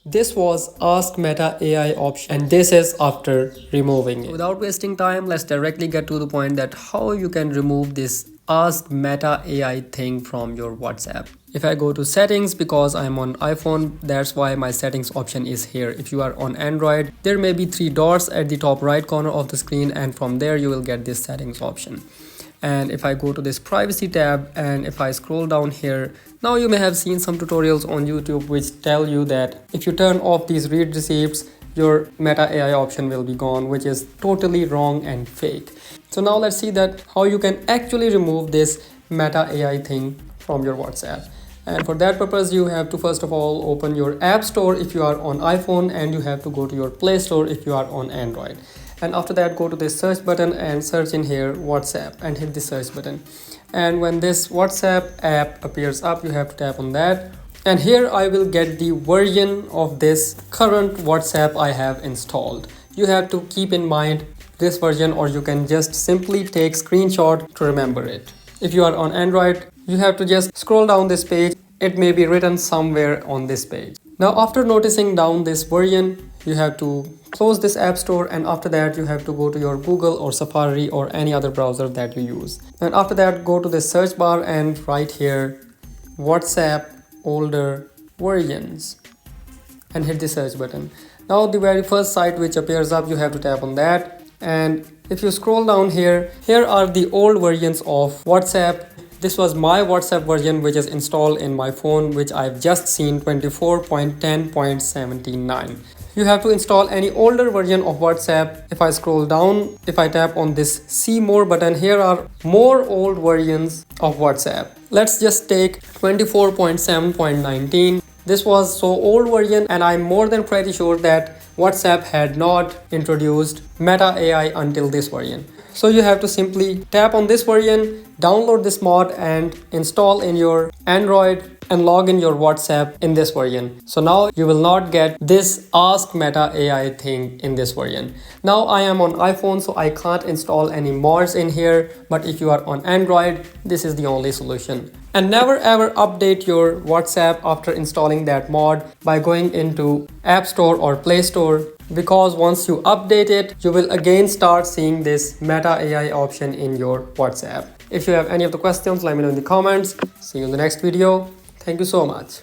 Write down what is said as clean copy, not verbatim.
This was Ask Meta AI option, and this is after removing it. Without wasting time, let's directly get to the point that how you can remove this Ask Meta AI thing from your WhatsApp. If I go to settings, because I'm on iPhone, that's why my settings option is here. If you are on Android, there may be three dots at the top right corner of the screen, and from there you will get this settings option. And if I go to this privacy tab and if I scroll down here, now you may have seen some tutorials on YouTube which tell you that if you turn off these read receipts, your Meta AI option will be gone, which is totally wrong and fake. So now let's see that how you can actually remove this Meta AI thing from your WhatsApp. And for that purpose, you have to first of all open your App Store if you are on iPhone, and you have to go to your Play Store if you are on Android. And after that, go to this search button and search in here WhatsApp and hit the search button. And when this WhatsApp app appears up, you have to tap on that. And here I will get the version of this current WhatsApp I have installed. You have to keep in mind this version, or you can just simply take screenshot to remember it. If you are on Android, you have to just scroll down this page. It may be written somewhere on this page. Now, after noticing down this version, you have to close this app store, and after that you have to go to your Google or Safari or any other browser that you use. And after that, go to the search bar and write here WhatsApp older versions and hit the search button. Now the very first site which appears up, you have to tap on that. And if you scroll down here, here are the old versions of WhatsApp. This was my WhatsApp version which is installed in my phone, which I've just seen, 24.10.79. You have to install any older version of WhatsApp. If I scroll down, if I tap on this see more button, here are more old versions of WhatsApp. Let's just take 24.7.19. This was so old version, and I'm more than pretty sure that WhatsApp had not introduced Meta AI until this version. So you have to simply tap on this version, download this mod and install in your Android and log in your WhatsApp in this version. So now you will not get this Ask Meta AI thing in this version. Now I am on iPhone, so I can't install any mods in here, but if you are on Android, this is the only solution. And never ever update your WhatsApp after installing that mod by going into App Store or Play Store, because once you update it, you will again start seeing this Meta AI option in your WhatsApp. If you have any of the questions, let me know in the comments. See you in the next video. Thank you so much.